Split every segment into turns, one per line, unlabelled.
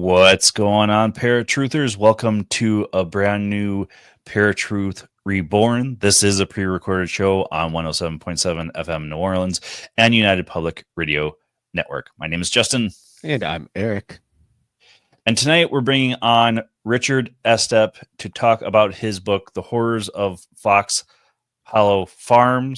What's going on, ParaTruthers? Welcome to a brand new ParaTruth Reborn. This is a pre-recorded show on 107.7 FM New Orleans and United Public Radio Network. My name is Justin.
And I'm Erik.
And tonight we're bringing on Richard Estep to talk about his book, The Horrors of Fox Hollow Farm.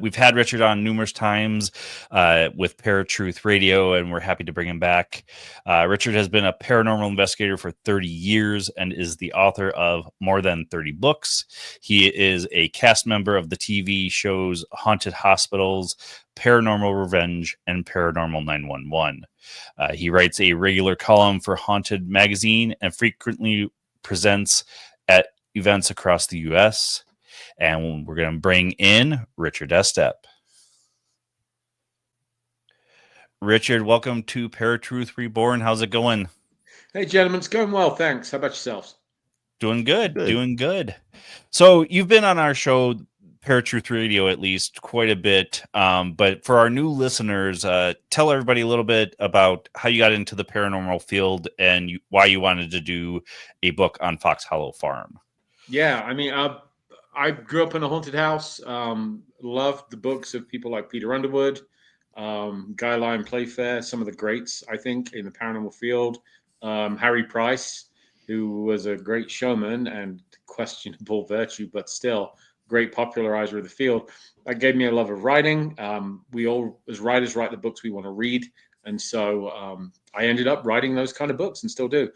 We've had Richard on numerous times with ParaTruth Radio, and we're happy to bring him back. Richard has been a paranormal investigator for 30 years and is the author of more than 30 books. He is a cast member of the TV shows Haunted Hospitals, Paranormal Revenge, and Paranormal 911. He writes a regular column for Haunted Magazine and frequently presents at events across the U.S., and we're going to bring in Richard Estep. Richard, welcome to ParaTruth Reborn. How's it going?
Hey, gentlemen, it's going well, thanks. How about yourselves?
Doing good. Doing good. So you've been on our show, ParaTruth Radio, at least quite a bit. But for our new listeners, tell everybody a little bit about how you got into the paranormal field and why you wanted to do a book on Fox Hollow Farm.
Yeah, I mean, I grew up in a haunted house, loved the books of people like Peter Underwood, Guy Lyon Playfair, some of the greats, I think, in the paranormal field. Harry Price, who was a great showman and questionable virtue, but still great popularizer of the field. That gave me a love of writing. We all, as writers, write the books we want to read. And so I ended up writing those kind of books and still do.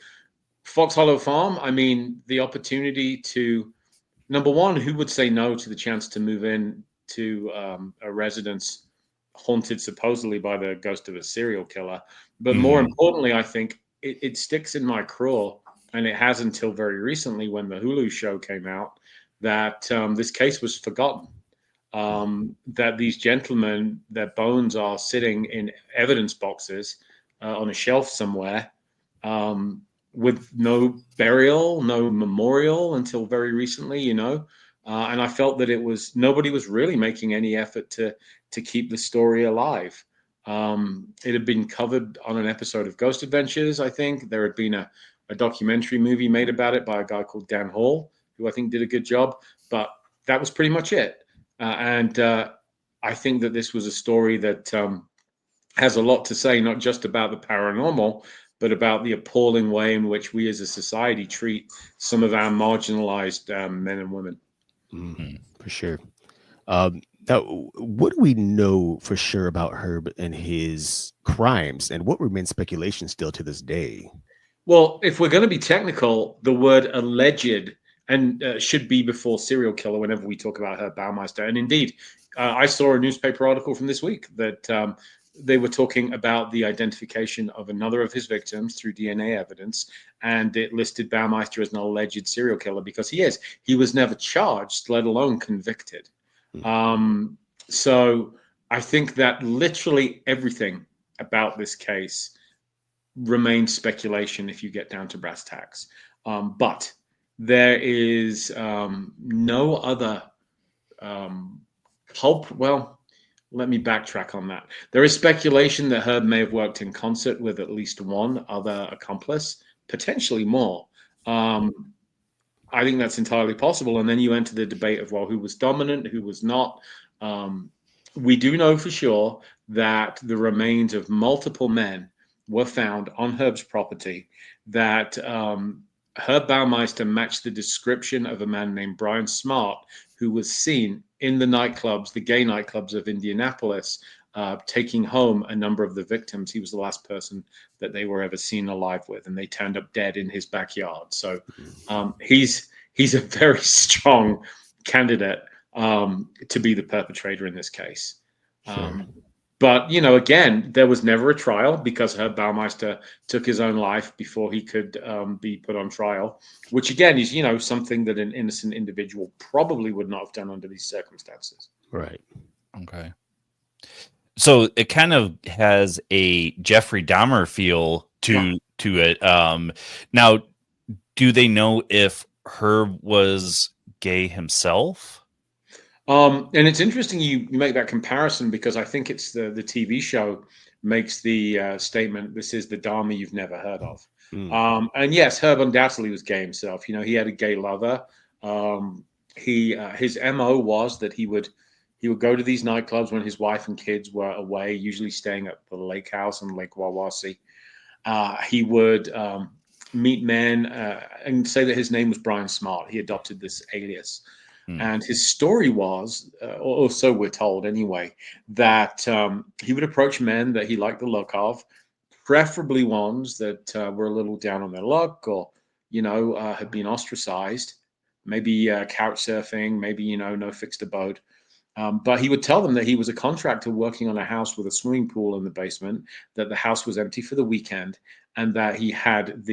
Fox Hollow Farm, I mean, the opportunity to... Number one, who would say no to the chance to move in to a residence haunted supposedly by the ghost of a serial killer? But more importantly, I think it sticks in my craw, and it has until very recently when the Hulu show came out, that this case was forgotten. That these gentlemen, their bones are sitting in evidence boxes on a shelf somewhere, with no burial, no memorial until very recently, and I felt that nobody was really making any effort to keep the story alive. It had been covered on an episode of Ghost Adventures, I think. There had been a documentary movie made about it by a guy called Dan Hall, who I think did a good job, but that was pretty much it. And I think that this was a story that has a lot to say, not just about the paranormal, but about the appalling way in which we as a society treat some of our marginalized men and women.
For sure. Now, what do we know for sure about Herb and his crimes, and what remains speculation still to this day?
Well, if we're going to be technical, the word alleged and should be before serial killer whenever we talk about Herb Baumeister. And indeed, I saw a newspaper article from this week that they were talking about the identification of another of his victims through DNA evidence, and it listed Baumeister as an alleged serial killer because he is. He was never charged, let alone convicted. So I think that literally everything about this case remains speculation if you get down to brass tacks. But there is no other well, let me backtrack on that. There is speculation that Herb may have worked in concert with at least one other accomplice, potentially more. I think that's entirely possible. And then you enter the debate of, well, who was dominant, who was not. We do know for sure that the remains of multiple men were found on Herb's property, that Herb Baumeister matched the description of a man named Brian Smart, who was seen in the nightclubs, the gay nightclubs of Indianapolis, taking home a number of the victims. He was the last person that they were ever seen alive with, and they turned up dead in his backyard. So he's a very strong candidate to be the perpetrator in this case.
Sure.
But, again, there was never a trial because Herb Baumeister took his own life before he could be put on trial, which, again, is, something that an innocent individual probably would not have done under these circumstances.
Right.
Okay. So it kind of has a Jeffrey Dahmer feel to it. Now, do they know if Herb was gay himself?
And it's interesting you make that comparison because I think it's the TV show makes the statement, "This is the Dharma you've never heard of."
Mm.
And yes, Herb undoubtedly was gay himself. You know, he had a gay lover. His MO was that he would go to these nightclubs when his wife and kids were away, usually staying at the lake house on Lake Wawasee. He would meet men and say that his name was Brian Smart. He adopted this alias. And his story was, or so we're told anyway, that he would approach men that he liked the look of, preferably ones that were a little down on their luck or, had been ostracized, maybe couch surfing, maybe, no fixed abode. But he would tell them that he was a contractor working on a house with a swimming pool in the basement, that the house was empty for the weekend, and that he had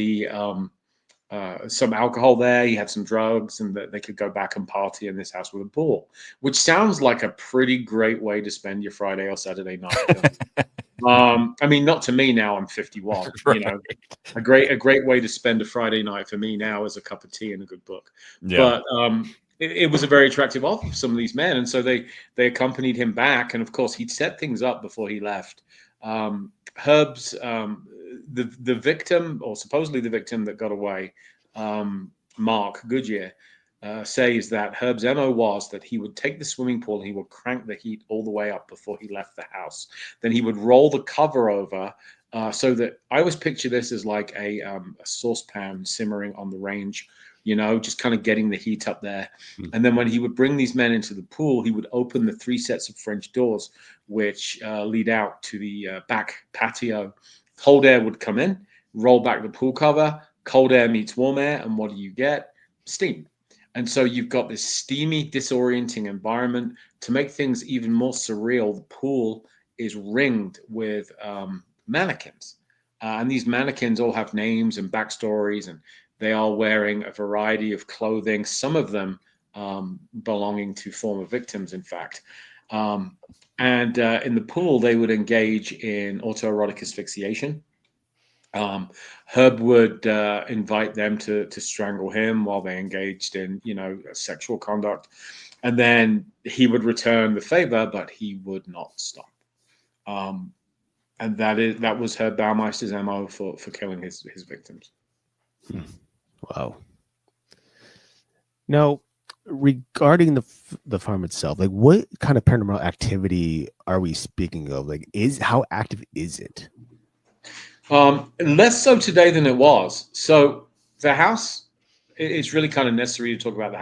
some alcohol there, he had some drugs, and that they could go back and party in this house with a pool, which sounds like a pretty great way to spend your Friday or Saturday night. I mean, not to me now, I'm 51,
Right.
a great way to spend a Friday night for me now is a cup of tea and a good book.
Yeah.
But it was a very attractive offer for some of these men. And so they accompanied him back. And of course, he'd set things up before he left. Herb's, the victim, or supposedly the victim that got away, Mark Goodyear, says that Herb's MO was that he would take the swimming pool and he would crank the heat all the way up before he left the house. Then he would roll the cover over so that I always picture this as like a saucepan simmering on the range, just kind of getting the heat up there. And then when he would bring these men into the pool, he would open the 3 sets of French doors, which lead out to the back patio. Cold air would come in, roll back the pool cover, cold air meets warm air, and what do you get? Steam. And so you've got this steamy, disorienting environment. To make things even more surreal, the pool is ringed with mannequins. And these mannequins all have names and backstories, and they are wearing a variety of clothing, some of them belonging to former victims, in fact. And in the pool, they would engage in autoerotic asphyxiation. Herb would invite them to strangle him while they engaged in, sexual conduct. And then he would return the favor, but he would not stop. And that was Herb Baumeister's MO for killing his victims.
Wow. Now, regarding the farm itself, like what kind of paranormal activity are we speaking of? Like, how active is it?
Less so today than it was. So the house, it's really kind of necessary to talk about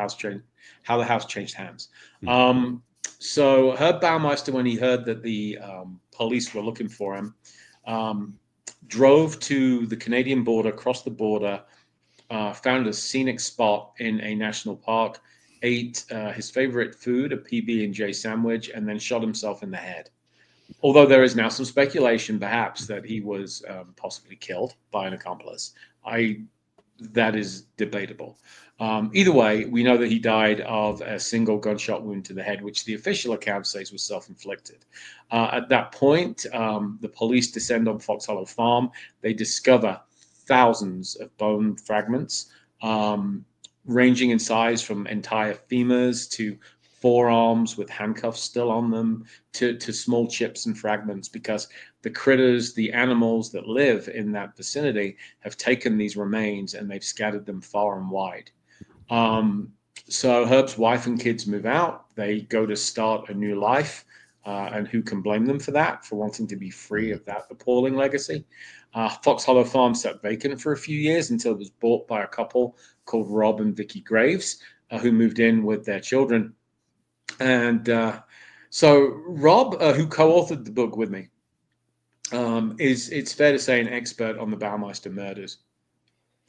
how the house changed hands. So Herb Baumeister, when he heard that the police were looking for him, drove to the Canadian border, crossed the border, found a scenic spot in a national park, ate his favorite food, a PB&J sandwich, and then shot himself in the head. Although there is now some speculation, perhaps, that he was possibly killed by an accomplice. That is debatable. Either way, we know that he died of a single gunshot wound to the head, which the official account says was self-inflicted. At that point, the police descend on Fox Hollow Farm. They discover thousands of bone fragments, ranging in size from entire femurs to forearms with handcuffs still on them to small chips and fragments, because the critters, the animals that live in that vicinity have taken these remains and they've scattered them far and wide. So Herb's wife and kids move out. They go to start a new life. And who can blame them for that, for wanting to be free of that appalling legacy? Fox Hollow Farm sat vacant for a few years until it was bought by a couple called Rob and Vicky Graves, who moved in with their children. And so Rob, who co-authored the book with me, is, it's fair to say, an expert on the Baumeister murders.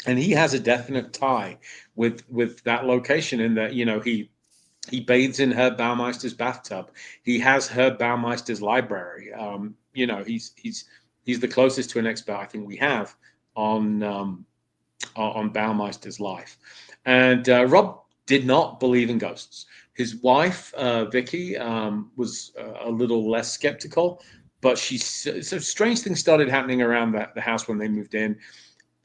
And he has a definite tie with that location, in that, he bathes in Herb Baumeister's bathtub. He has Herb Baumeister's library. He's the closest to an expert I think we have on Baumeister's life. And Rob did not believe in ghosts. His wife, Vicky, was a little less skeptical, but so strange things started happening around the house when they moved in.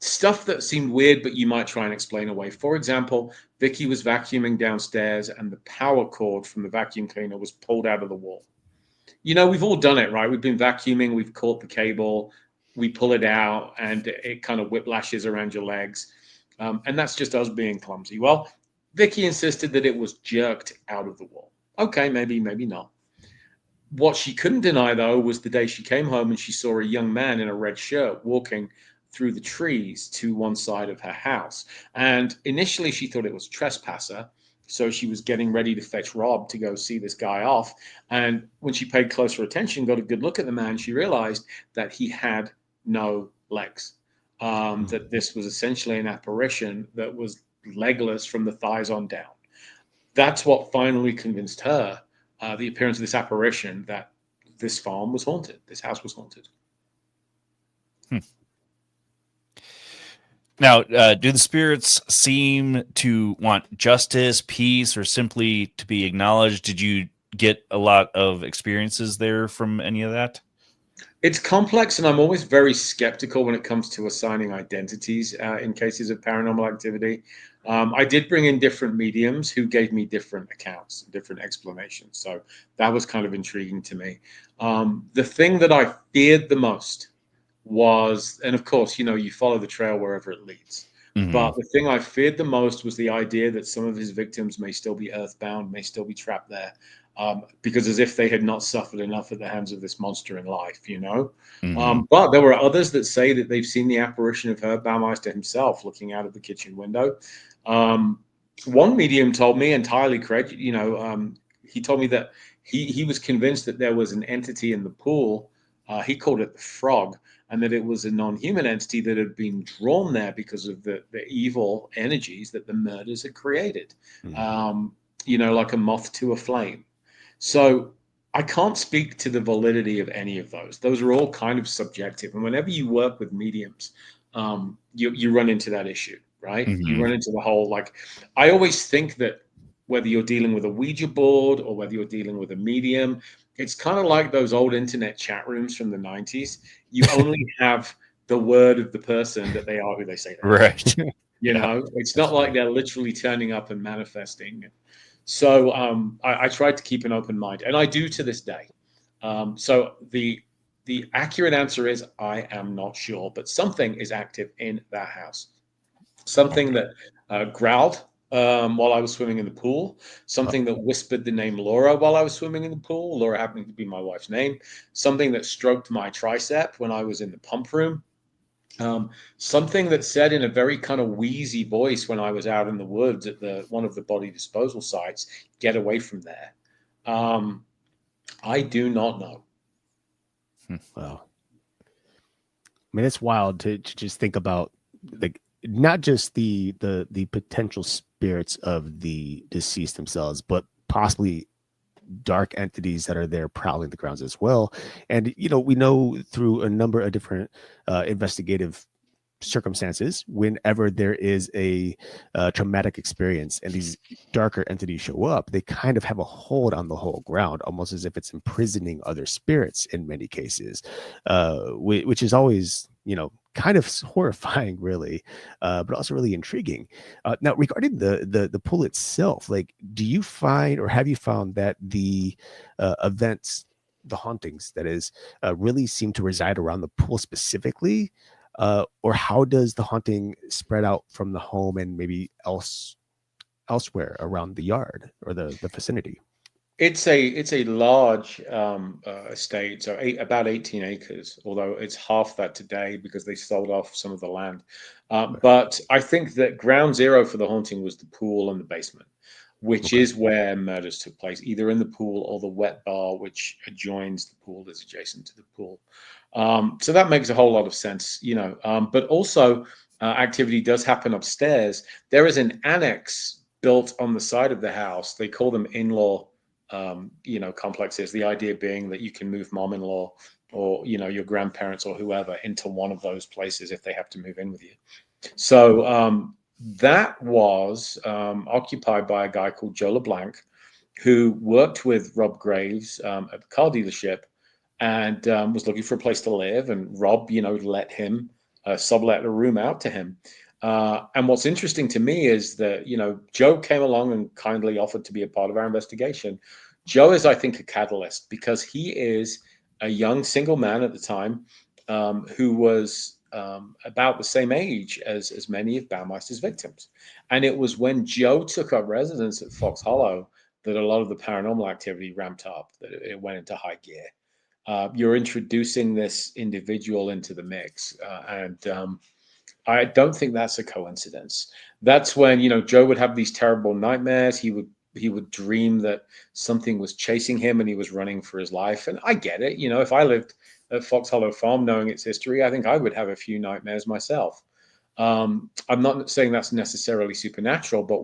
Stuff that seemed weird, but you might try and explain away. For example, Vicky was vacuuming downstairs and the power cord from the vacuum cleaner was pulled out of the wall. We've all done it, right? We've been vacuuming, we've caught the cable, we pull it out, and it kind of whiplashes around your legs. And that's just us being clumsy. Well, Vicky insisted that it was jerked out of the wall. Okay, maybe not. What she couldn't deny, though, was the day she came home and she saw a young man in a red shirt walking through the trees to one side of her house. And initially, she thought it was a trespasser. So she was getting ready to fetch Rob to go see this guy off. And when she paid closer attention, got a good look at the man, she realized that he had no legs. That this was essentially an apparition that was legless from the thighs on down. That's what finally convinced her, the appearance of this apparition, that this farm was haunted, this house was haunted.
Now, do the spirits seem to want justice, peace, or simply to be acknowledged? Did you get a lot of experiences there from any of that?
It's complex, and I'm always very skeptical when it comes to assigning identities in cases of paranormal activity. I did bring in different mediums who gave me different accounts, different explanations. So that was kind of intriguing to me. The thing that I feared the most was, and of course, you follow the trail wherever it leads.
Mm-hmm.
But the thing I feared the most was the idea that some of his victims may still be earthbound, may still be trapped there, because as if they had not suffered enough at the hands of this monster in life,
Mm-hmm.
But there were others that say that they've seen the apparition of Herb Baumeister himself looking out of the kitchen window. One medium told me, entirely correct, he told me that he was convinced that there was an entity in the pool. He called it the frog, and that it was a non-human entity that had been drawn there because of the evil energies that the murders had created, like a moth to a flame. So I can't speak to the validity of any of those. Those are all kind of subjective. And whenever you work with mediums, you run into that issue, right?
Mm-hmm.
You run into the whole, I always think that whether you're dealing with a Ouija board or whether you're dealing with a medium, it's kind of like those old internet chat rooms from the 90s. You only have the word of the person that they are who they say they are.
Right.
It's not like they're literally turning up and manifesting. So I tried to keep an open mind, and I do to this day. So the accurate answer is I am not sure, but something is active in that house. Something that growled while I was swimming in the pool, something that whispered the name Laura while I was swimming in the pool, Laura happening to be my wife's name, something that stroked my tricep when I was in the pump room, something that said in a very kind of wheezy voice when I was out in the woods at one of the body disposal sites, get away from there. I do not know.
Wow. I mean, it's wild to just think about, not just the potential spirits of the deceased themselves, but possibly dark entities that are there prowling the grounds as well. And we know through a number of different investigative circumstances, whenever there is a traumatic experience and these darker entities show up, they kind of have a hold on the whole ground, almost as if it's imprisoning other spirits in many cases, which is always kind of horrifying, really, but also really intriguing. Now, regarding the pool itself, do you find, or have you found, that the events, the hauntings, that is, really seem to reside around the pool specifically? Or how does the haunting spread out from the home and maybe elsewhere around the yard or the vicinity?
It's a large estate, so about 18 acres, although it's half that today because they sold off some of the land. But I think that ground zero for the haunting was the pool and the basement, which is where murders took place, either in the pool or the wet bar, which adjoins the pool, that's adjacent to the pool. So that makes a whole lot of sense, but also activity does happen upstairs. There is an annex built on the side of the house. They call them in-law complexes. The idea being that you can move mom-in-law or, your grandparents or whoever into one of those places if they have to move in with you. So that was occupied by a guy called Joe LeBlanc, who worked with Rob Graves at the car dealership and was looking for a place to live. And Rob, let him sublet a room out to him. And what's interesting to me is that, Joe came along and kindly offered to be a part of our investigation. Joe is, I think, a catalyst because he is a young single man at the time who was about the same age as many of Baumeister's victims. And it was when Joe took up residence at Fox Hollow that a lot of the paranormal activity ramped up, that it went into high gear. You're introducing this individual into the mix. And I don't think that's a coincidence. That's when, Joe would have these terrible nightmares. He would dream that something was chasing him and he was running for his life. And I get it. If I lived at Fox Hollow Farm, knowing its history, I think I would have a few nightmares myself. I'm not saying that's necessarily supernatural, but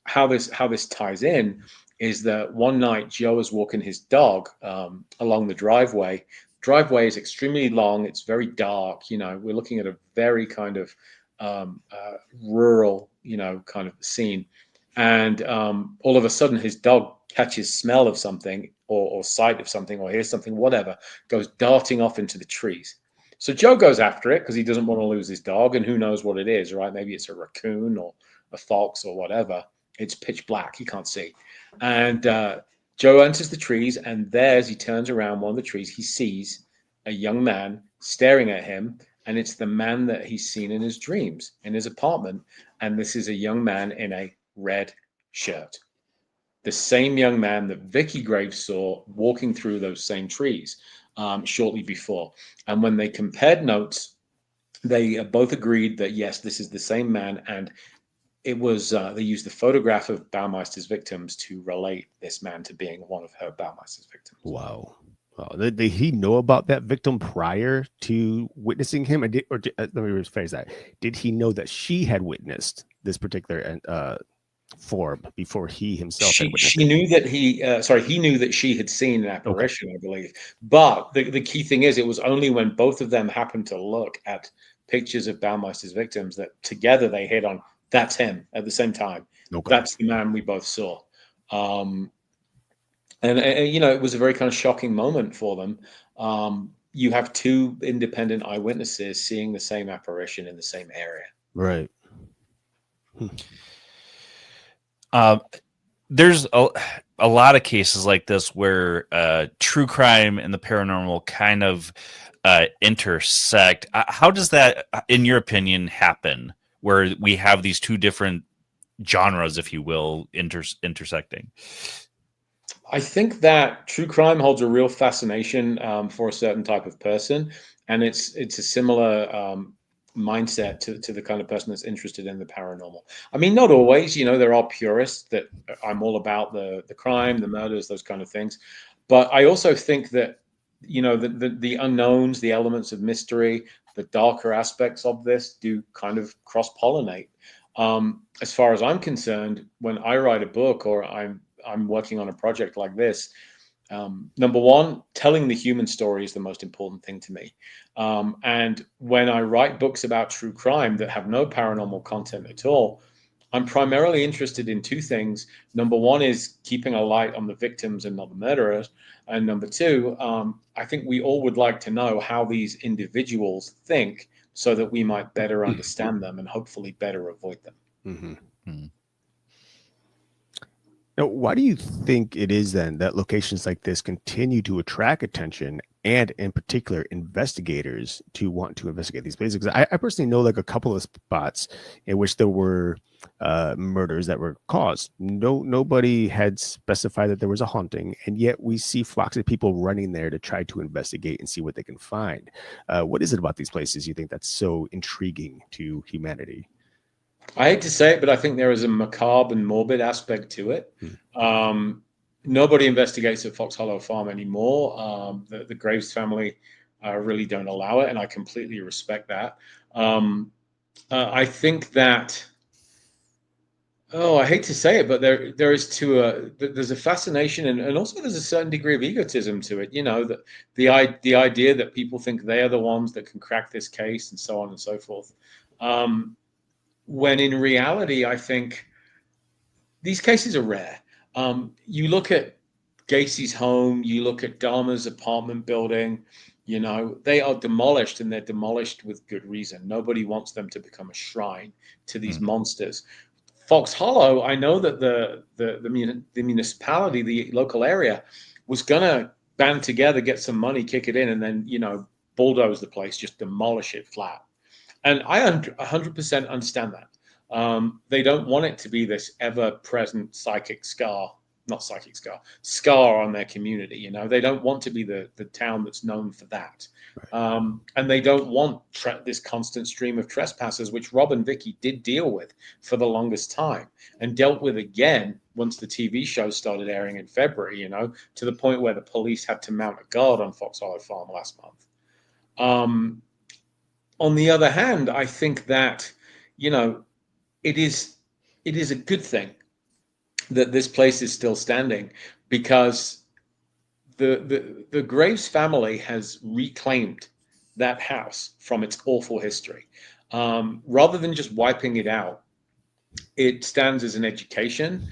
how this ties in is that one night Joe is walking his dog along the driveway. Driveway is extremely long. It's very dark. We're looking at a very kind of rural, kind of scene. And all of a sudden, his dog catches smell of something or sight of something or hears something, whatever, goes darting off into the trees. So Joe goes after it because he doesn't want to lose his dog, and who knows what it is, right? Maybe it's a raccoon or a fox or whatever. It's pitch black. He can't see. And Joe enters the trees, and there, as he turns around one of the trees, he sees a young man staring at him, and it's the man that he's seen in his dreams, in his apartment. And this is a young man in a red shirt. The same young man that Vicky Graves saw walking through those same trees shortly before. And when they compared notes, they both agreed that, yes, this is the same man. And it was, they used the photograph of Baumeister's victims to relate this man to being one of Herb Baumeister's victims.
Wow. Did he know about that victim prior to witnessing him? Let me rephrase that. Did he know that she had witnessed this particular form before he himself had witnessed
she knew that he knew that she had seen an apparition, okay. I believe. But the key thing is, it was only when both of them happened to look at pictures of Baumeister's victims that together they hit on, that's him at the same time. Okay. That's the man we both saw. And it was a very kind of shocking moment for them. You have two independent eyewitnesses seeing the same apparition in the same area.
Right.
There's a lot of cases like this where true crime and the paranormal kind of intersect. How does that, in your opinion, happen, where we have these two different genres, if you will, intersecting?
I think that true crime holds a real fascination for a certain type of person, and it's a similar mindset to the kind of person that's interested in the paranormal. I mean, not always. There are purists that I'm all about the crime, the murders, those kind of things. But I also think that the unknowns, the elements of mystery, the darker aspects of this do kind of cross-pollinate. As far as I'm concerned, when I write a book or I'm working on a project like this, number one, telling the human story is the most important thing to me. And when I write books about true crime that have no paranormal content at all, I'm primarily interested in two things. Number one is keeping a light on the victims and not the murderers. And number two, I think we all would like to know how these individuals think so that we might better understand them and hopefully better avoid them.
Mm-hmm. Mm-hmm. Now, why do you think it is then that locations like this continue to attract attention and, in particular, investigators to want to investigate these places? Because I personally know like a couple of spots in which there were murders that were caused. Nobody had specified that there was a haunting, and yet we see flocks of people running there to try to investigate and see what they can find. What is it about these places you think that's so intriguing to humanity?
I hate to say it, but I think there is a macabre and morbid aspect to it. Nobody investigates at Fox Hollow Farm anymore. The Graves family really don't allow it, and I completely respect that. I think that, I hate to say it, but there is there's a fascination and also there's a certain degree of egotism to it. That the idea that people think they are the ones that can crack this case and so on and so forth. When in reality, I think these cases are rare. You look at Gacy's home, you look at Dahmer's apartment building, they are demolished, and they're demolished with good reason. Nobody wants them to become a shrine to these monsters. Fox Hollow, I know that the municipality, the local area, was gonna band together, get some money, kick it in, and then bulldoze the place, just demolish it flat. And I 100% understand that. They don't want it to be this ever-present scar on their community. They don't want to be the town that's known for that. Right. And they don't want this constant stream of trespassers, which Rob and Vicky did deal with for the longest time, and dealt with again once the TV show started airing in February, to the point where the police had to mount a guard on Fox Hollow Farm last month. On the other hand, I think that, it is a good thing that this place is still standing, because the Graves family has reclaimed that house from its awful history. Rather than just wiping it out, it stands as an education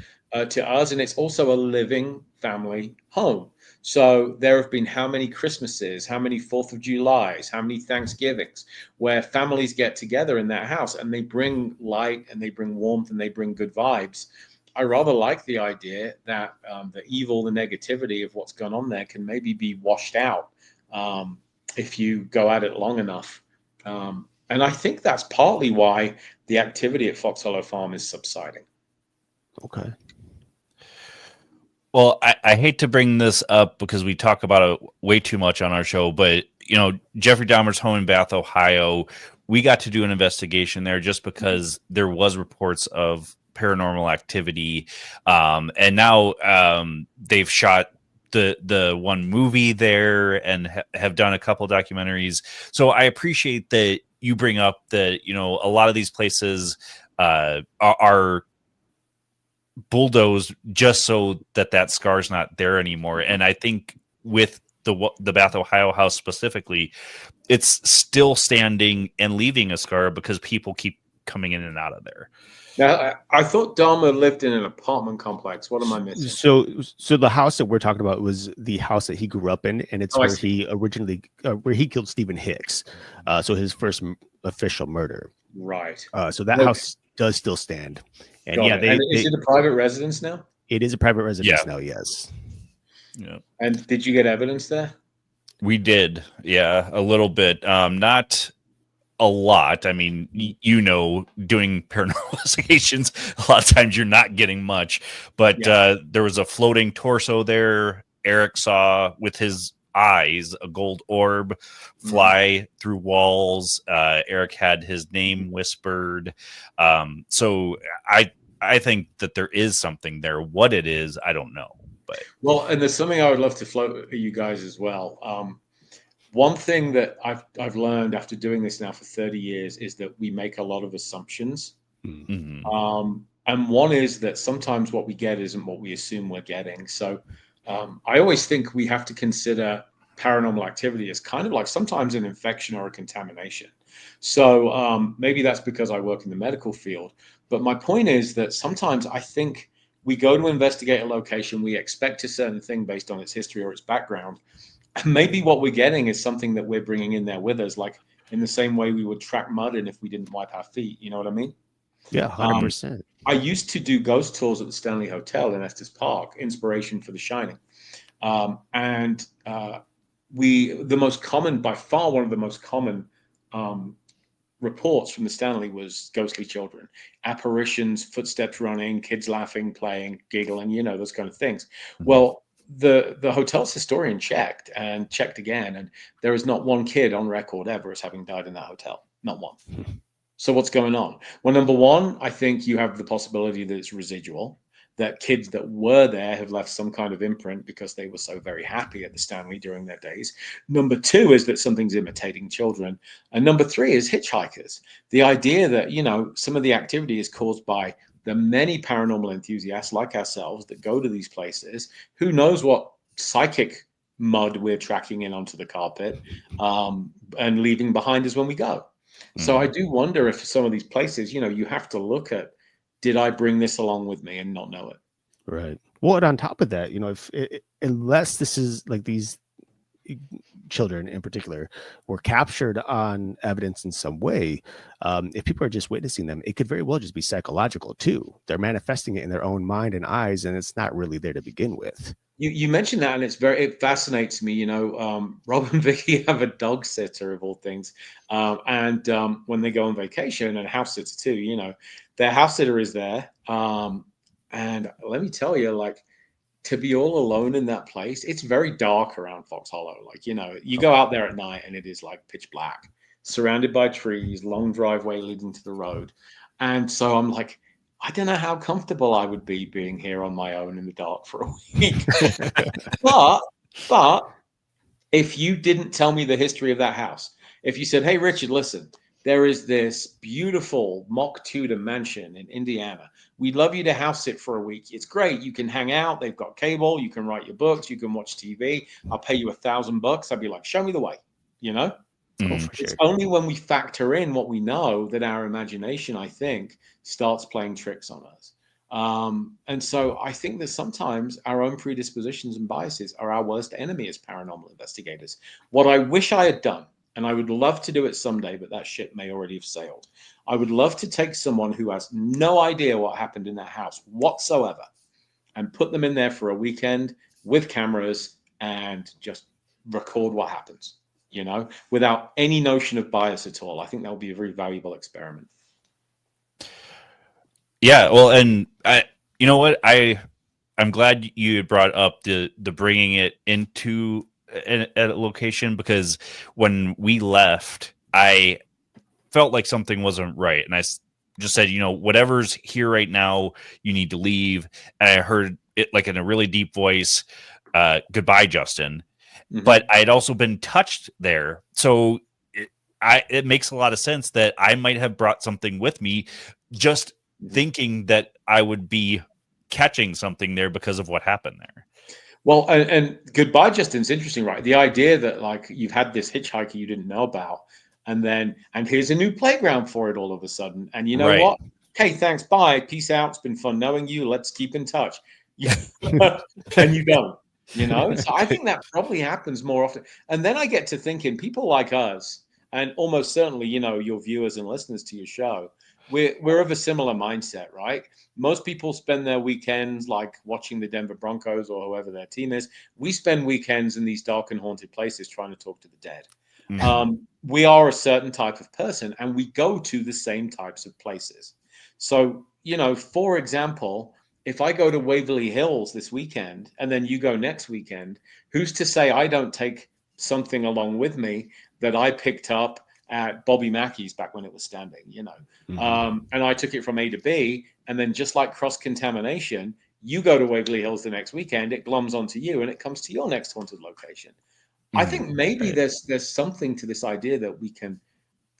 to us, and it's also a living family home. So there have been how many Christmases, how many 4th of Julys, how many Thanksgivings, where families get together in that house and they bring light and they bring warmth and they bring good vibes. I rather like the idea that the evil, the negativity of what's gone on there can maybe be washed out if you go at it long enough. And I think that's partly why the activity at Fox Hollow Farm is subsiding.
Okay.
Well, I hate to bring this up because we talk about it way too much on our show, but Jeffrey Dahmer's home in Bath, Ohio, we got to do an investigation there just because there was reports of paranormal activity, and now they've shot the one movie there and have done a couple documentaries. So I appreciate that you bring up that a lot of these places are bulldozed just so that scar's not there anymore. And I think with the Bath, Ohio house specifically, it's still standing and leaving a scar because people keep coming in and out of there.
Now, I thought Dahmer lived in an apartment complex. What am I missing?
So the house that we're talking about was the house that he grew up in, and it's where he originally where he killed Stephen Hicks. So his first official murder.
Right.
So that house does still stand. And
is it a private residence now?
It is a private residence now, yes.
Yeah.
And did you get evidence there?
We did, yeah, a little bit. Not a lot. I mean, doing paranormal investigations, a lot of times you're not getting much. But there was a floating torso there. Erik saw with his eyes a gold orb fly through walls. Erik had his name whispered. So I think that there is something there. What it is, I don't know. But
and there's something I would love to float at you guys as well. One thing that I've learned after doing this now for 30 years is that we make a lot of assumptions. Mm-hmm. And one is that sometimes what we get isn't what we assume we're getting. So I always think we have to consider paranormal activity as kind of like sometimes an infection or a contamination. So maybe that's because I work in the medical field. But my point is that sometimes I think we go to investigate a location, we expect a certain thing based on its history or its background. And maybe what we're getting is something that we're bringing in there with us, like in the same way we would track mud in if we didn't wipe our feet. You know what I mean?
Yeah, 100%.
I used to do ghost tours at the Stanley Hotel in Estes Park, inspiration for The Shining. And the most common, by far one of the most common reports from the Stanley was ghostly children, apparitions, footsteps running, kids laughing, playing, giggling, those kind of things. Well, the hotel's historian checked again, and there is not one kid on record ever as having died in that hotel. Not one. So what's going on? Well, number one, I think you have the possibility that it's residual, that kids that were there have left some kind of imprint because they were so very happy at the Stanley during their days. Number two is that something's imitating children. And number three is hitchhikers. The idea that, some of the activity is caused by the many paranormal enthusiasts like ourselves that go to these places. Who knows what psychic mud we're tracking in onto the carpet and leaving behind us when we go. So I do wonder if some of these places, you have to look at, did I bring this along with me and not know it?
Right. Well, and on top of that, unless this is like these children in particular were captured on evidence in some way, if people are just witnessing them, it could very well just be psychological too. They're manifesting it in their own mind and eyes, and it's not really there to begin with.
You mentioned that, and it fascinates me. Rob and Vicky have a dog sitter of all things, and when they go on vacation, and a house sitter too. Their house sitter is there, and let me tell you, like, to be all alone in that place, it's very dark around Fox Hollow. Like, you go out there at night and it is like pitch black, surrounded by trees, long driveway leading to the road, and so I'm like, I don't know how comfortable I would be being here on my own in the dark for a week. but if you didn't tell me the history of that house, if you said, hey, Richard, listen, there is this beautiful mock Tudor mansion in Indiana. We'd love you to house sit for a week. It's great. You can hang out. They've got cable. You can write your books. You can watch TV. I'll pay you $1,000. I'd be like, show me the way,
Oh, for sure.
It's only when we factor in what we know that our imagination, I think, starts playing tricks on us. And so I think that sometimes our own predispositions and biases are our worst enemy as paranormal investigators. What I wish I had done, and I would love to do it someday, but that ship may already have sailed. I would love to take someone who has no idea what happened in that house whatsoever and put them in there for a weekend with cameras and just record what happens, without any notion of bias at all. I think that would be a very valuable experiment.
Yeah, well, and you know what? I'm glad you brought up the bringing it into a location, because when we left, I felt like something wasn't right, and I just said, whatever's here right now, you need to leave. And I heard it like in a really deep voice, "Goodbye, Justin." Mm-hmm. But I had also been touched there, so it makes a lot of sense that I might have brought something with me, just thinking that I would be catching something there because of what happened there.
Well, and Goodbye, Justin's interesting, right? The idea that, like, you've had this hitchhiker you didn't know about, and here's a new playground for it all of a sudden. And you know what? Okay, thanks, bye, peace out. It's been fun knowing you. Let's keep in touch. And you don't, So I think that probably happens more often. And then I get to thinking, people like us, and almost certainly, your viewers and listeners to your show, we're of a similar mindset, right? Most people spend their weekends like watching the Denver Broncos or whoever their team is. We spend weekends in these dark and haunted places trying to talk to the dead. Mm-hmm. We are a certain type of person, and we go to the same types of places. So, for example, if I go to Waverly Hills this weekend and then you go next weekend, who's to say I don't take something along with me that I picked up at Bobby Mackey's back when it was standing, Mm-hmm. And I took it from A to B, and then just like cross-contamination, you go to Waverly Hills the next weekend, it glums onto you, and it comes to your next haunted location. Mm-hmm. I think maybe there's something to this idea that we can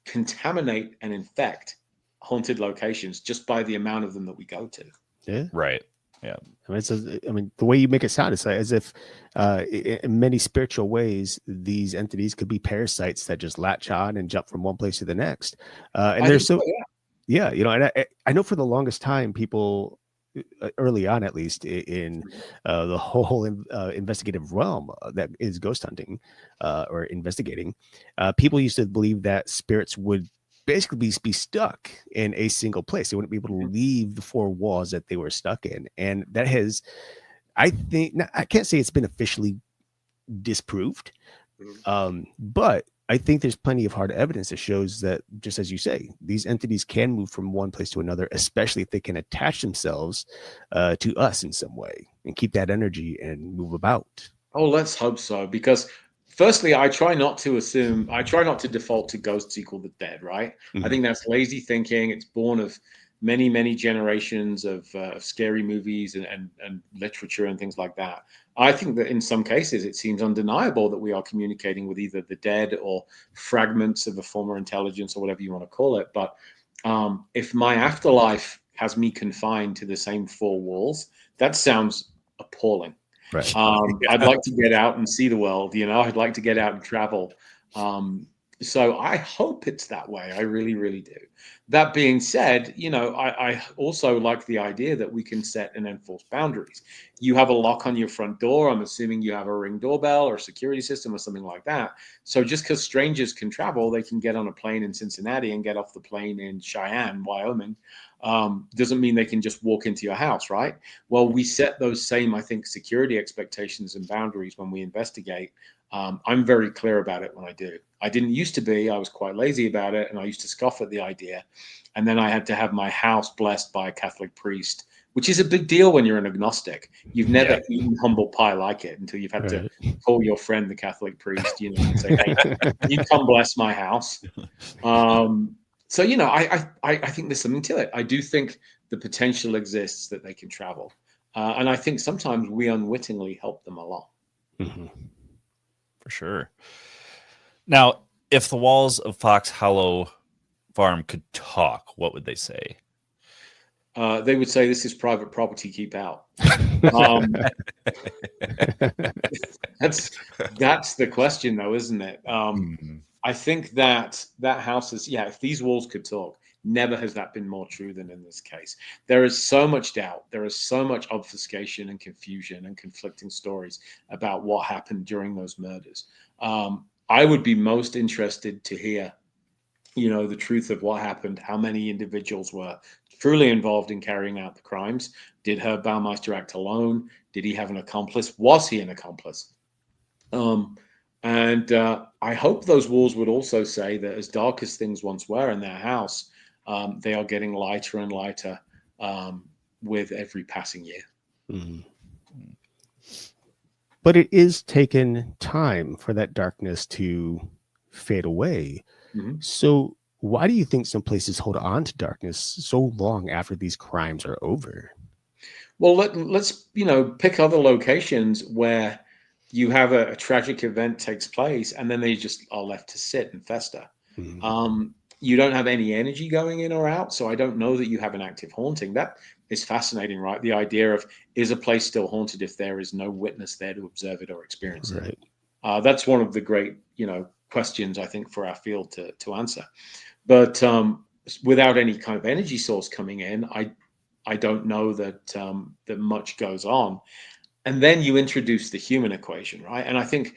contaminate and infect haunted locations just by the amount of them that we go to.
Yeah.
Right. Yeah.
I mean, the way you make it sound, it's like as if in many spiritual ways, these entities could be parasites that just latch on and jump from one place to the next. And there's yeah, and I know for the longest time, people early on, at least in the whole investigative realm that is ghost hunting or investigating, people used to believe that spirits would basically be stuck in a single place. They wouldn't be able to leave the four walls that they were stuck in. And that has, I think, I can't say it's been officially disproved, but I think there's plenty of hard evidence that shows that, just as you say, these entities can move from one place to another, especially if they can attach themselves to us in some way and keep that energy and move about.
Oh, let's hope so, because firstly, I try not to default to ghosts equal the dead, right? Mm-hmm. I think that's lazy thinking. It's born of many, many generations of scary movies and literature and things like that. I think that in some cases, it seems undeniable that we are communicating with either the dead or fragments of a former intelligence or whatever you want to call it. But if my afterlife has me confined to the same four walls, that sounds appalling. Right. I'd like to get out and see the world. I'd like to get out and travel. So I hope it's that way. I really, really do. That being said, I also like the idea that we can set and enforce boundaries. You have a lock on your front door. I'm assuming you have a Ring doorbell or a security system or something like that. So just because strangers can travel, they can get on a plane in Cincinnati and get off the plane in Cheyenne, Wyoming, doesn't mean they can just walk into your house, right? Well, we set those same, I think, security expectations and boundaries when we investigate. I'm very clear about it when I do. I didn't used to be. I was quite lazy about it, and I used to scoff at the idea. And then I had to have my house blessed by a Catholic priest, which is a big deal when you're an agnostic. You've never eaten humble pie like it until you've had to call your friend the Catholic priest, and say, "Hey, can you come bless my house?" So I think there's something to it. I do think the potential exists that they can travel, and I think sometimes we unwittingly help them along.
Mm-hmm.
For sure. Now, if the walls of Fox Hollow Farm could talk, what would they say?
They would say, "This is private property. Keep out." That's the question, though, isn't it? I think that house is, if these walls could talk, never has that been more true than in this case. There is so much doubt. There is so much obfuscation and confusion and conflicting stories about what happened during those murders. I would be most interested to hear, the truth of what happened, how many individuals were truly involved in carrying out the crimes. Did Herb Baumeister act alone? Did he have an accomplice? Was he an accomplice? And I hope those walls would also say that as dark as things once were in their house, they are getting lighter and lighter with every passing year.
Mm-hmm. But it is taken time for that darkness to fade away.
Mm-hmm.
So why do you think some places hold on to darkness so long after these crimes are over?
Well, let's pick other locations where you have a tragic event takes place and then they just are left to sit and fester.
Mm-hmm.
You don't have any energy going in or out, so I don't know that you have an active haunting. That is fascinating, right? The idea of, is a place still haunted if there is no witness there to observe it or experience it? That's one of the great, questions, I think, for our field to answer. But without any kind of energy source coming in, I don't know that that much goes on. And then you introduce the human equation, right? And I think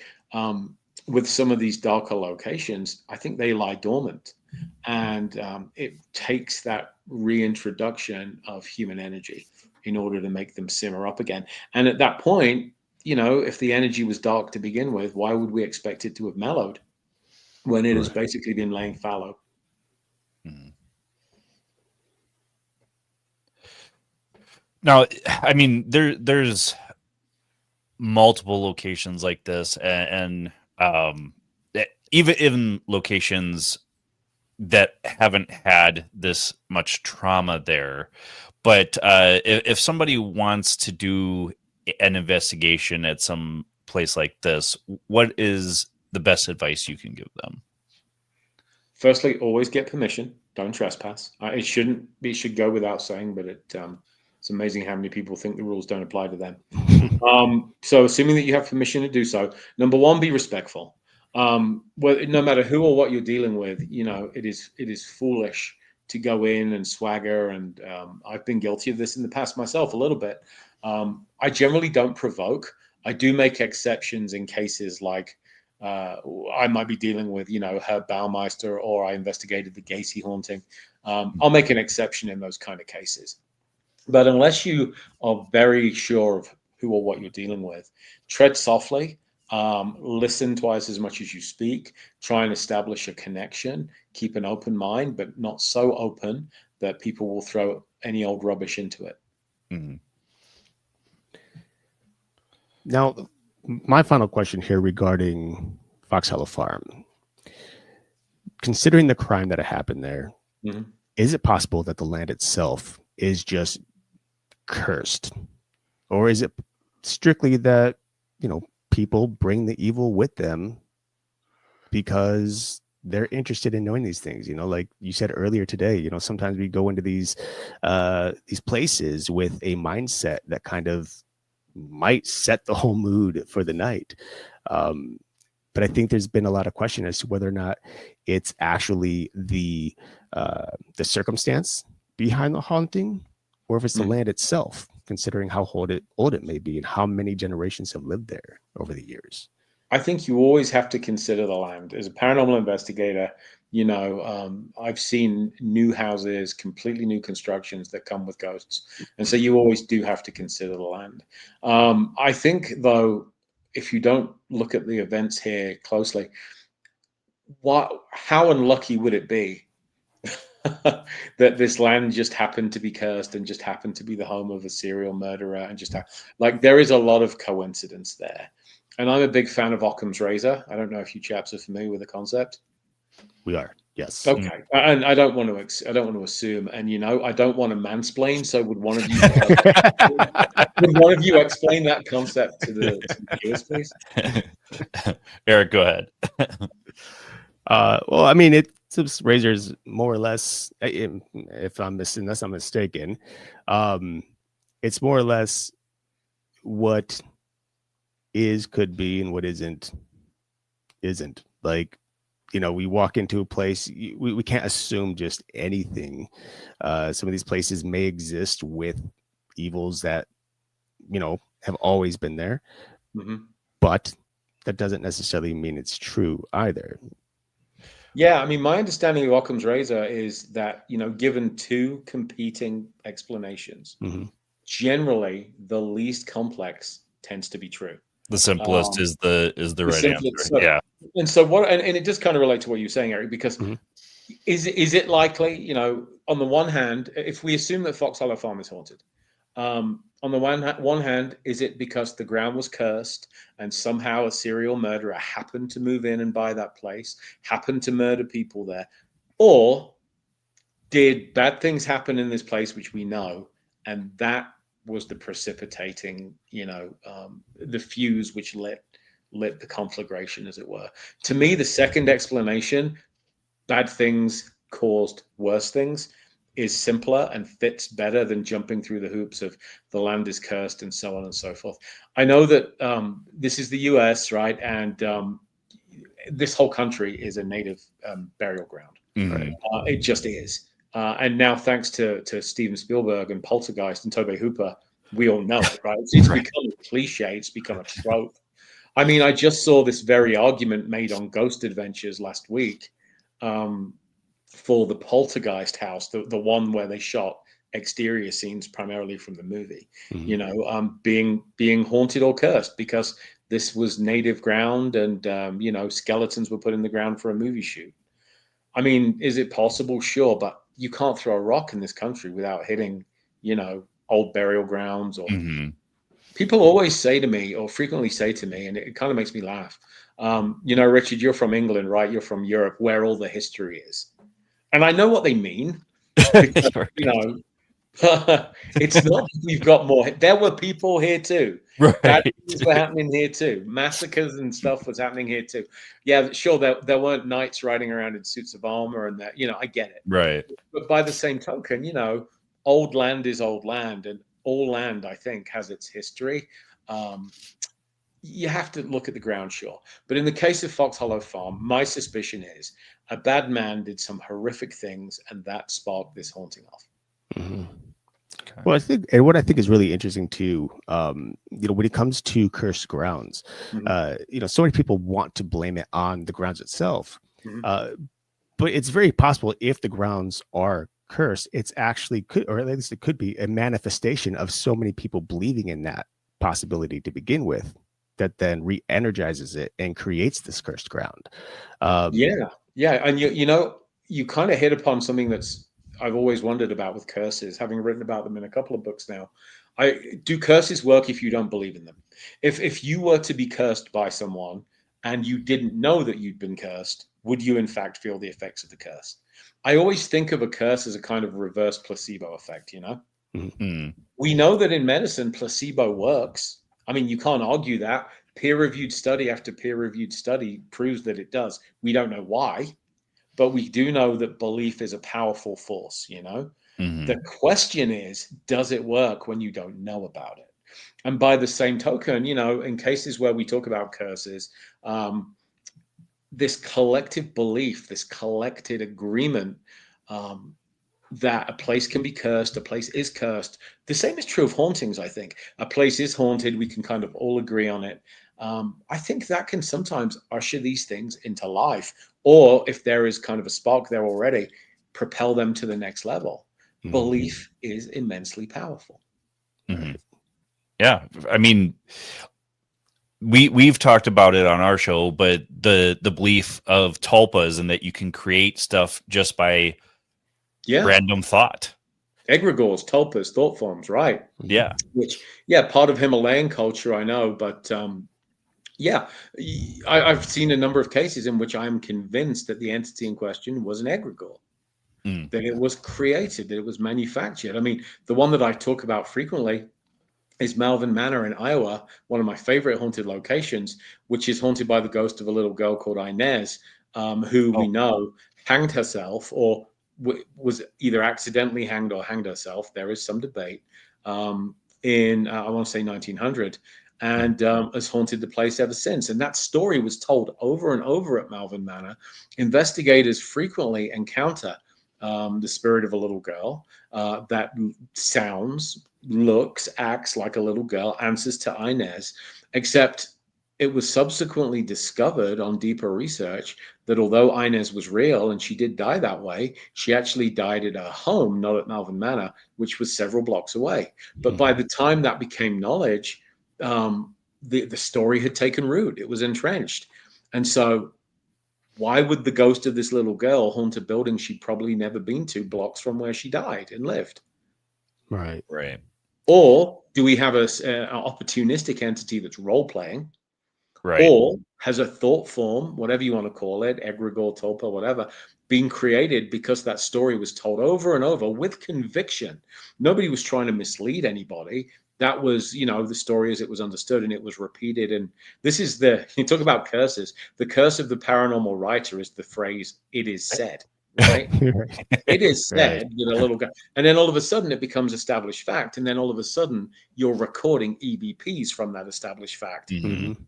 with some of these darker locations, I think they lie dormant. And it takes that reintroduction of human energy in order to make them simmer up again. And at that point, if the energy was dark to begin with, why would we expect it to have mellowed when it has basically been laying fallow?
Mm-hmm. Now, I mean, there's multiple locations like this, and even locations that haven't had this much trauma there. But if somebody wants to do an investigation at some place like this, what is the best advice you can give them?
Firstly, always get permission. Don't trespass. It should go without saying, but it's amazing how many people think the rules don't apply to them. So assuming that you have permission to do so, number one, be respectful. Well, no matter who or what you're dealing with, it is foolish to go in and swagger. And I've been guilty of this in the past myself a little bit. I generally don't provoke. I do make exceptions in cases like I might be dealing with, Herb Baumeister, or I investigated the Gacy haunting. I'll make an exception in those kind of cases. But unless you are very sure of who or what you're dealing with, tread softly, listen twice as much as you speak, try and establish a connection, keep an open mind, but not so open that people will throw any old rubbish into it.
Mm-hmm.
Now, my final question here regarding Fox Hollow Farm. Considering the crime that happened there, is it possible that the land itself is just cursed? Or is it strictly that, people bring the evil with them because they're interested in knowing these things? Like you said earlier today, sometimes we go into these places with a mindset that kind of might set the whole mood for the night. But I think there's been a lot of question as to whether or not it's actually the circumstance behind the haunting, or if it's the land itself, considering how old it may be and how many generations have lived there over the years.
I think you always have to consider the land. As a paranormal investigator, I've seen new houses, completely new constructions that come with ghosts. And so you always do have to consider the land. I think, though, if you don't look at the events here closely, how unlucky would it be that this land just happened to be cursed and just happened to be the home of a serial murderer, and just there is a lot of coincidence there. And I'm a big fan of Occam's razor. I don't know if you chaps are familiar with the concept.
We are, yes.
Okay, and I don't want to assume, and I don't want to mansplain. So would one of you explain that concept to the viewers, please?
Erik, go ahead.
Well, I mean, it's razors more or less. If I'm unless I'm mistaken, it's more or less what is could be and what isn't. Like, we walk into a place, we can't assume just anything. Some of these places may exist with evils that have always been there, but that doesn't necessarily mean it's true either.
Yeah, I mean, my understanding of Occam's razor is that given two competing explanations, generally the least complex tends to be true.
The simplest is the right answer.
So, yeah. And so and it does kind of relate to what you're saying, Erik, because is it likely, on the one hand, if we assume that Fox Hollow Farm is haunted, on the one hand, is it because the ground was cursed and somehow a serial murderer happened to move in and buy that place, happened to murder people there? Or did bad things happen in this place, which we know, and that was the precipitating, the fuse which lit the conflagration, as it were? To me, the second explanation, bad things caused worse things, is simpler and fits better than jumping through the hoops of the land is cursed and so on and so forth. I know that this is the US, right? And this whole country is a native burial ground. Right? It just is. And now, thanks to Steven Spielberg and Poltergeist and Tobe Hooper, we all know it, right? It's become a cliche. It's become a trope. I mean, I just saw this very argument made on Ghost Adventures last week for the Poltergeist house, the one where they shot exterior scenes primarily from the movie, being haunted or cursed because this was native ground and, skeletons were put in the ground for a movie shoot. I mean, is it possible? Sure, but you can't throw a rock in this country without hitting, old burial grounds. Or people always say to me, or frequently say to me, and it kind of makes me laugh. Richard, you're from England, right? You're from Europe, where all the history is. And I know what they mean. Because, it's not we've got more. There were people here too.
Right.
Bad things were happening here too. Massacres and stuff was happening here too. Yeah, sure. There weren't knights riding around in suits of armor and that. I get it.
Right.
But by the same token, old land is old land, and all land, I think, has its history. You have to look at the ground, sure. But in the case of Fox Hollow Farm, my suspicion is a bad man did some horrific things, and that sparked this haunting off.
Okay. Well, what I think is really interesting too, when it comes to cursed grounds, so many people want to blame it on the grounds itself, but it's very possible if the grounds are cursed, it's actually or at least it could be a manifestation of so many people believing in that possibility to begin with, that then re-energizes it and creates this cursed ground. Yeah,
and you kind of hit upon something that's I've always wondered about with curses, having written about them in a couple of books now. Do curses work if you don't believe in them? If you were to be cursed by someone and you didn't know that you'd been cursed, would you in fact feel the effects of the curse? I always think of a curse as a kind of reverse placebo effect, We know that in medicine, placebo works. I mean, you can't argue that. Peer-reviewed study after peer-reviewed study proves that it does. We don't know why, but we do know that belief is a powerful force, The question is, does it work when you don't know about it? And by the same token, in cases where we talk about curses, this collective belief, this collected agreement that a place can be cursed, a place is cursed. The same is true of hauntings, I think. A place is haunted, we can kind of all agree on it. I think that can sometimes usher these things into life, or if there is kind of a spark there already, propel them to the next level.
Mhm.
Belief is immensely powerful.
Mhm. Yeah, I mean, we've talked about it on our show, but the belief of tulpas and that you can create stuff just by random thought.
Egregores, tulpas, thought forms, right?
Yeah.
Which, part of Himalayan culture, I know, but I've seen a number of cases in which I'm convinced that the entity in question was an egregore, that it was created, that it was manufactured. I mean, the one that I talk about frequently is Malvern Manor in Iowa, one of my favorite haunted locations, which is haunted by the ghost of a little girl called Inez, who we know hanged herself or was either accidentally hanged or hanged herself. There is some debate in, I want to say 1900, and has haunted the place ever since. And that story was told over and over at Malvern Manor. Investigators frequently encounter the spirit of a little girl that sounds, looks, acts like a little girl, answers to Inez, except it was subsequently discovered on deeper research that although Inez was real and she did die that way, she actually died at her home, not at Malvern Manor, which was several blocks away. But by the time that became knowledge, the story had taken root. It was entrenched. And so why would the ghost of this little girl haunt a building she'd probably never been to blocks from where she died and lived?
Right.
Or do we have an opportunistic entity that's role-playing, or has a thought form, whatever you want to call it, egregore, tulpa, whatever, being created because that story was told over and over with conviction? Nobody was trying to mislead anybody. That was, the story as it was understood, and it was repeated. And this is you talk about curses. The curse of the paranormal writer is the phrase, "It is said," right? It is said with a little guy. And then all of a sudden it becomes established fact. And then all of a sudden you're recording EVPs from that established fact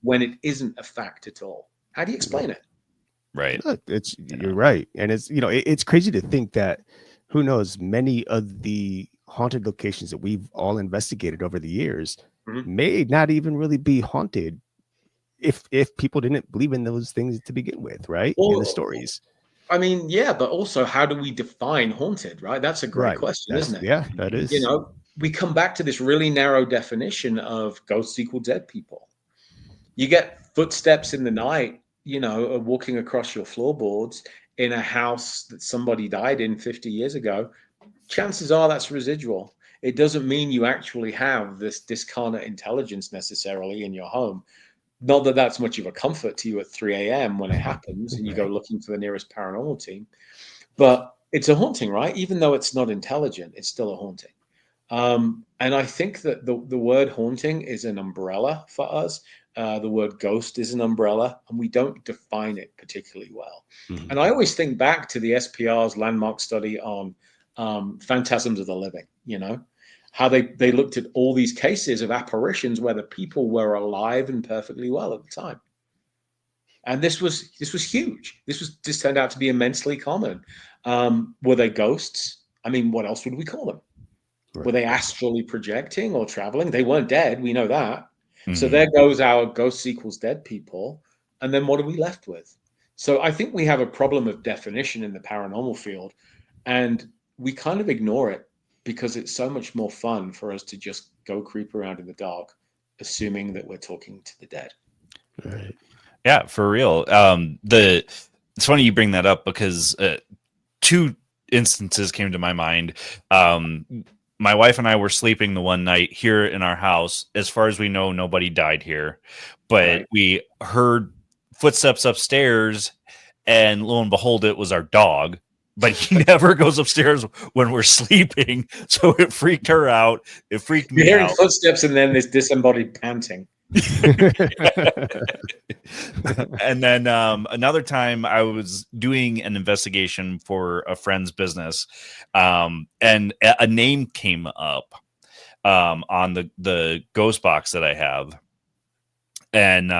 when it isn't a fact at all. How do you explain it?
Right.
You're right. And it's crazy to think that, who knows, many of the haunted locations that we've all investigated over the years may not even really be haunted if people didn't believe in those things to begin with, right? In the stories.
I mean, but also how do we define haunted, right? That's a great question, isn't it?
Yeah, that is.
We come back to this really narrow definition of ghosts equal dead people. You get footsteps in the night, walking across your floorboards in a house that somebody died in 50 years ago. Chances are that's residual. It doesn't mean you actually have this discarnate intelligence necessarily in your home. Not that that's much of a comfort to you at 3 a.m. when it happens and you go looking for the nearest paranormal team. But it's a haunting, right? Even though it's not intelligent, it's still a haunting. And I think that the word haunting is an umbrella for us. The word ghost is an umbrella, and we don't define it particularly well. And I always think back to the SPR's landmark study on phantasms of the living, how they looked at all these cases of apparitions where the people were alive and perfectly well at the time. And this was huge. This turned out to be immensely common. Were they ghosts? I mean, what else would we call them? Were they astrally projecting or traveling? They weren't dead. We know that. So there goes our ghosts equals dead people. And then what are we left with? So I think we have a problem of definition in the paranormal field, and we kind of ignore it because it's so much more fun for us to just go creep around in the dark, assuming that we're talking to the dead.
Right.
Yeah, for real. It's funny you bring that up because two instances came to my mind. My wife and I were sleeping the one night here in our house. As far as we know, nobody died here, but we heard footsteps upstairs, and lo and behold, it was our dog. But he never goes upstairs when we're sleeping, so it freaked her out. It freaked me out.
You're hearing footsteps and then this disembodied panting.
And then another time I was doing an investigation for a friend's business, and a name came up on the ghost box that I have, and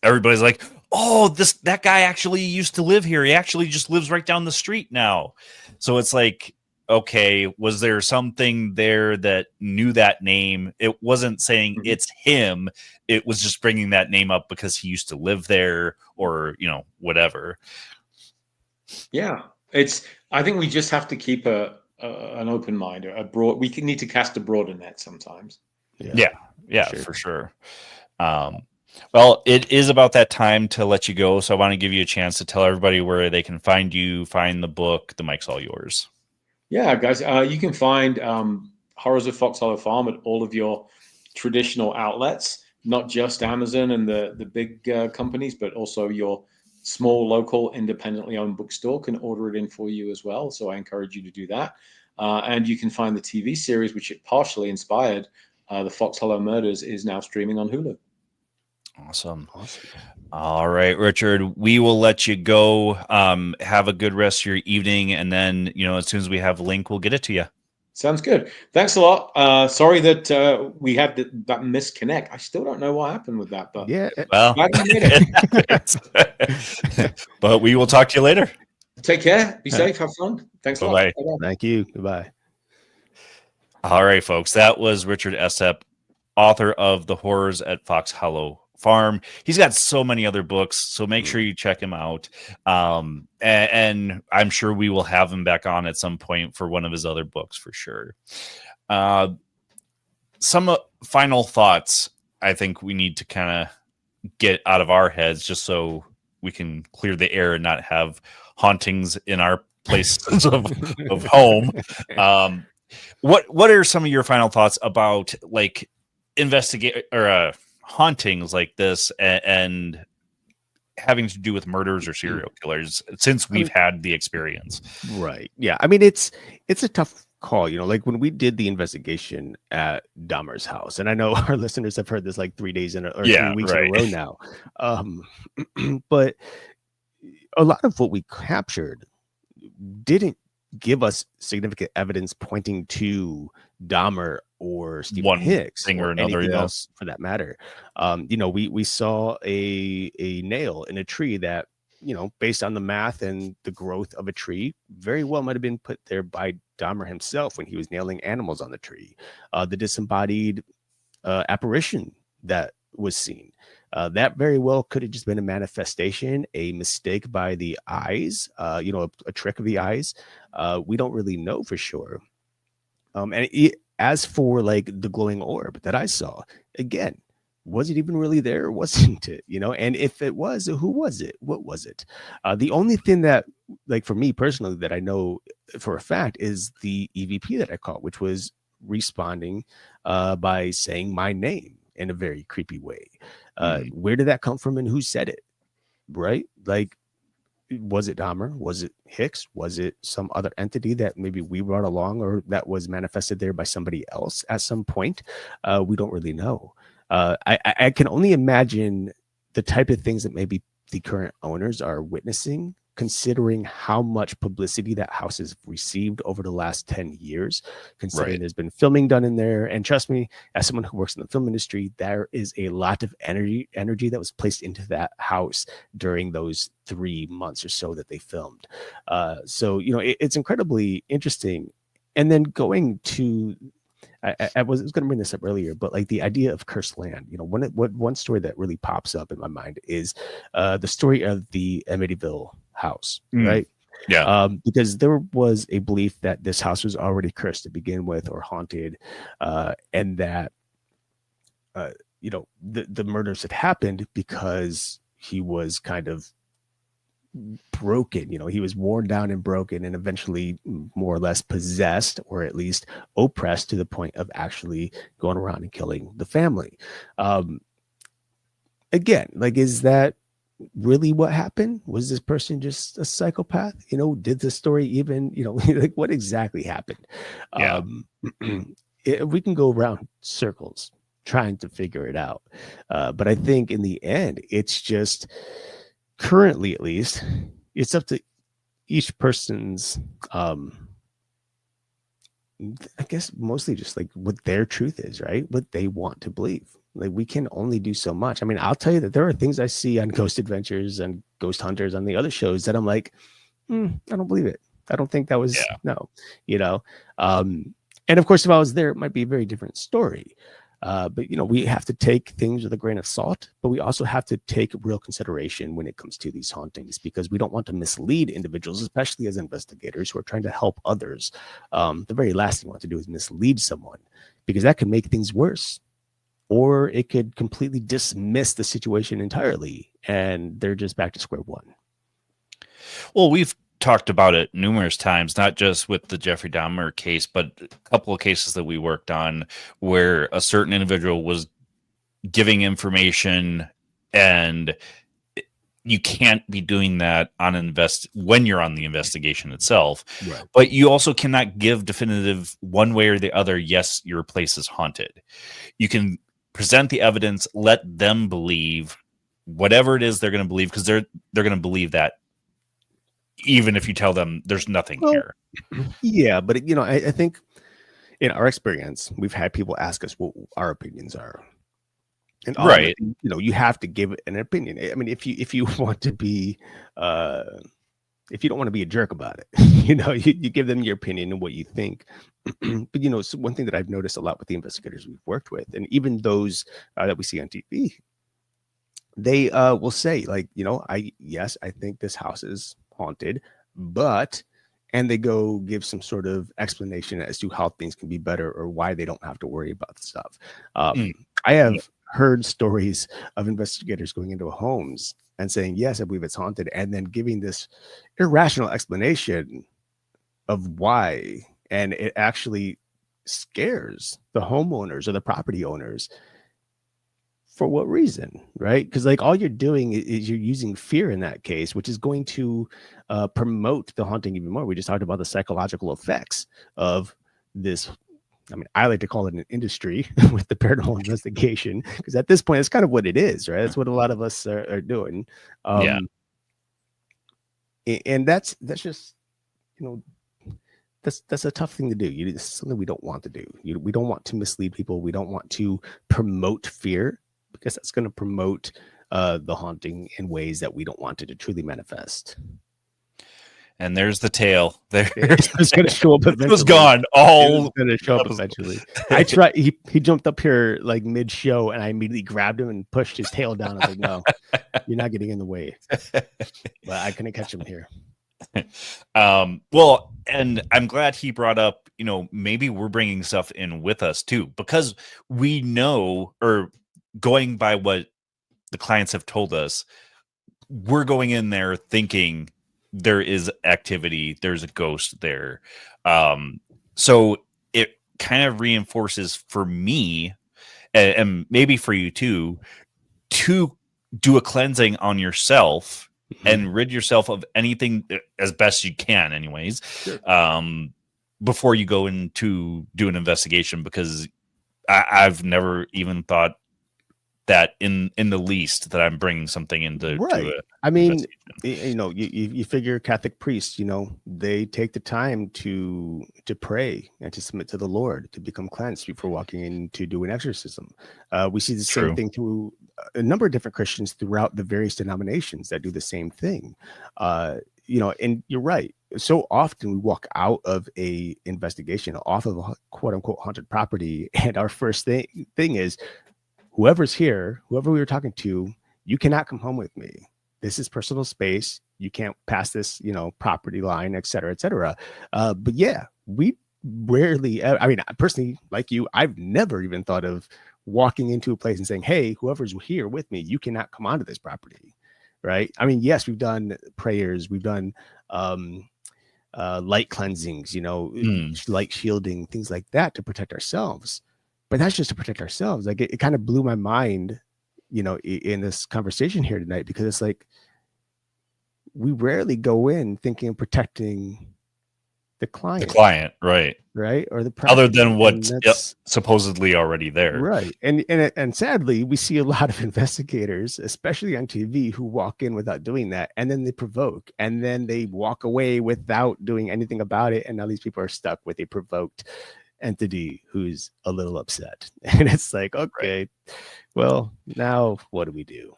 everybody's like, oh, that guy actually used to live here. He actually just lives right down the street now. So it's like, okay, was there something there that knew that name? It wasn't saying it's him. It was just bringing that name up because he used to live there, or, whatever.
Yeah, I think we just have to keep an open mind, we need to cast a broader net sometimes.
Yeah, for sure. Well, it is about that time to let you go, so I want to give you a chance to tell everybody where they can find you, find the book. The mic's all yours.
Yeah, guys, you can find Horrors of Fox Hollow Farm at all of your traditional outlets, not just Amazon and the big companies, but also your small, local, independently owned bookstore can order it in for you as well. So I encourage you to do that. And you can find the TV series, which it partially inspired, The Fox Hollow Murders, is now streaming on Hulu.
Awesome. All right, Richard, we will let you go. Have a good rest of your evening. And then, as soon as we have a link, we'll get it to you.
Sounds good. Thanks a lot. Sorry that we had that misconnect. I still don't know what happened with that, but
yeah.
Well, but we will talk to you later.
Take care. Be safe. Have fun. Thanks a lot.
Bye-bye.
Thank you. Goodbye.
All right, folks. That was Richard Estep, author of The Horrors at Fox Hollow Farm. He's got so many other books, so make sure you check him out. And I'm sure we will have him back on at some point for one of his other books for sure. Some final thoughts I think we need to kind of get out of our heads just so we can clear the air and not have hauntings in our places of home. What are some of your final thoughts about like investigate or hauntings like this and having to do with murders or serial killers since we've had the experience?
Right. Yeah. I mean, it's a tough call, like when we did the investigation at Dahmer's house, and I know our listeners have heard this like 3 days 3 weeks in a row now. But a lot of what we captured didn't give us significant evidence pointing to Dahmer or Stephen Hicks
thing or another,
anything else for that matter. We saw a nail in a tree that, based on the math and the growth of a tree, very well might have been put there by Dahmer himself when he was nailing animals on the tree. The disembodied apparition that was seen, that very well could have just been a manifestation, a mistake by the eyes, a trick of the eyes. We don't really know for sure. As for like the glowing orb that I saw, again, was it even really there or wasn't it? And if it was, who was it? What was it? The only thing that, like for me personally, that I know for a fact is the EVP that I caught, which was responding by saying my name in a very creepy way. Where did that come from and who said it? Right? Like, was it Dahmer? Was it Hicks? Was it some other entity that maybe we brought along or that was manifested there by somebody else at some point? We don't really know. I can only imagine the type of things that maybe the current owners are witnessing, considering how much publicity that house has received over the last 10 years, considering there's been filming done in there. And trust me, as someone who works in the film industry, there is a lot of energy that was placed into that house during those 3 months or so that they filmed. So, it's incredibly interesting. And then going to, I was going to bring this up earlier, but like the idea of cursed land, one story that really pops up in my mind is the story of the Amityville house, right?
Yeah.
Because there was a belief that this house was already cursed to begin with or haunted, and that the murders had happened because he was kind of broken. He was worn down and broken and eventually more or less possessed or at least oppressed to the point of actually going around and killing the family. Again, like, is that really what happened? Was this person just a psychopath? Did the story even, like, what exactly happened?
Yeah.
We can go around circles trying to figure it out. But I think in the end, it's just, currently at least, it's up to each person's, I guess mostly just like what their truth is, right? What they want to believe. Like, we can only do so much. I mean, I'll tell you that there are things I see on Ghost Adventures and Ghost Hunters on the other shows that I'm like, I don't believe it. I don't think that was no, you know. And of course, if I was there, it might be a very different story. But you know, we have to take things with a grain of salt, but we also have to take real consideration when it comes to these hauntings, because we don't want to mislead individuals, especially as investigators who are trying to help others. The very last thing we want to do is mislead someone, because that could make things worse, or it could completely dismiss the situation entirely, and they're just back to square one.
Well, we've talked about it numerous times, not just with the Jeffrey Dahmer case, but a couple of cases that we worked on where a certain individual was giving information, and you can't be doing that on when you're on the investigation itself.
Right.
But you also cannot give definitive one way or the other, yes, your place is haunted. You can present the evidence, let them believe whatever it is they're going to believe, because they're going to believe that, even if you tell them there's nothing here.
Yeah, but you know, I think in our experience, we've had people ask us what our opinions are, and
right,
you know, you have to give an opinion. I mean, if you want to be, if you don't want to be a jerk about it, you know, you give them your opinion and what you think. But you know, so one thing that I've noticed a lot with the investigators we've worked with, and even those that we see on TV, they will say, like, you know, I think this house is haunted, but, and they go give some sort of explanation as to how things can be better or why they don't have to worry about stuff. I have heard stories of investigators going into homes and saying, yes, I believe it's haunted, and then giving this irrational explanation of why, and it actually scares the homeowners or the property owners. For what reason, right? Because like all you're doing is you're using fear in that case, which is going to promote the haunting even more. We just talked about the psychological effects of this. I mean, I like to call it an industry with the paranormal investigation, because at this point, it's kind of what it is, right? That's what a lot of us are doing. And that's just, you know, that's a tough thing to do. It's something we don't want to do. We don't want to mislead people. We don't want to promote fear, because that's going to promote the haunting in ways that we don't want it to truly manifest.
And there's the tail.
It's going to show up eventually.
It was gone. All
going to show up eventually. I tried. He jumped up here like mid-show, and I immediately grabbed him and pushed his tail down. I was like, "No, you're not getting in the way." But I couldn't catch him here.
Well, and I'm glad he brought up, you know, maybe we're bringing stuff in with us too, because we know, or going by what the clients have told us, we're going in there thinking there is activity, there's a ghost there. So it kind of reinforces for me, and maybe for you too, to do a cleansing on yourself and rid yourself of anything as best you can anyways, before you go in to do an investigation, because I've never even thought that in the least that I'm bringing something into
I mean, you know, you figure Catholic priests, you know, they take the time to pray and to submit to the Lord, to become cleansed before walking in to do an exorcism. We see the same thing through a number of different Christians throughout the various denominations that do the same thing. You know, and you're right. So often we walk out of a investigation, off of a quote unquote haunted property, and our first thing is, whoever's here, whoever we were talking to, you cannot come home with me. This is personal space. You can't pass this, you know, property line, et cetera, et cetera. But yeah, we rarely, I mean, personally, like you, I've never even thought of walking into a place and saying, hey, whoever's here with me, you cannot come onto this property, right? I mean, yes, we've done prayers, we've done light cleansings, you know, light shielding, things like that to protect ourselves. But that's just to protect ourselves. Like it kind of blew my mind, you know, in this conversation here tonight, because it's like we rarely go in thinking of protecting the client,
right,
or the
other than what's supposedly already there,
right. And sadly, we see a lot of investigators, especially on TV, who walk in without doing that, and then they provoke, and then they walk away without doing anything about it, and now these people are stuck with a provoked entity who's a little upset. And it's like, okay, well, now what do we do?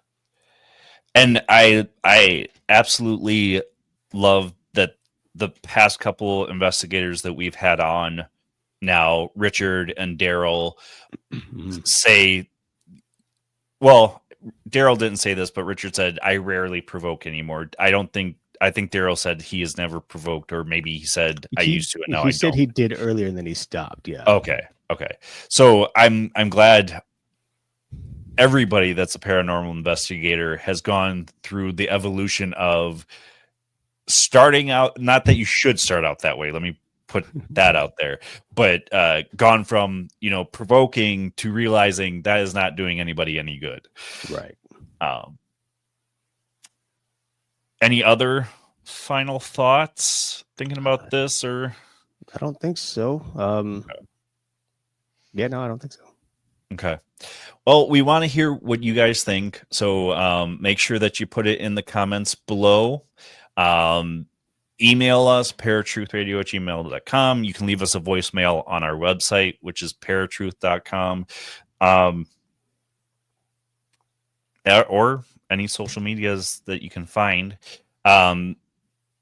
And I absolutely love that the past couple investigators that we've had on now, Richard and Daryl, say, well, Daryl didn't say this, but Richard said, I rarely provoke anymore. I think Daryl said he has never provoked, or maybe he said I used to, and now
he
I
said
don't.
he did earlier and then he stopped. Yeah.
Okay. So I'm glad everybody that's a paranormal investigator has gone through the evolution of starting out, not that you should start out that way, let me put that out there, but gone from, provoking to realizing that is not doing anybody any good.
Right.
Any other final thoughts thinking about this, or?
I don't think so. Yeah, no, I don't think so.
Okay. Well, we want to hear what you guys think. So make sure that you put it in the comments below. Email us, paratruthradio@gmail.com. You can leave us a voicemail on our website, which is paratruth.com. Or any social medias that you can find.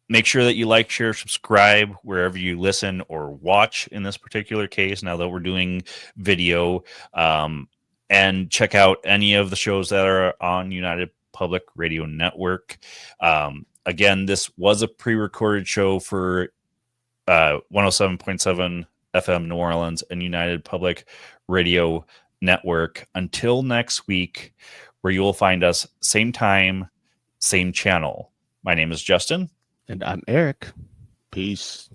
Make sure that you like, share, subscribe wherever you listen or watch in this particular case, now that we're doing video. And check out any of the shows that are on United Public Radio Network. Again, this was a pre-recorded show for 107.7 FM New Orleans and United Public Radio Network. Until next week, where you will find us same time, same channel. My name is Justin.
And I'm Erik. Peace.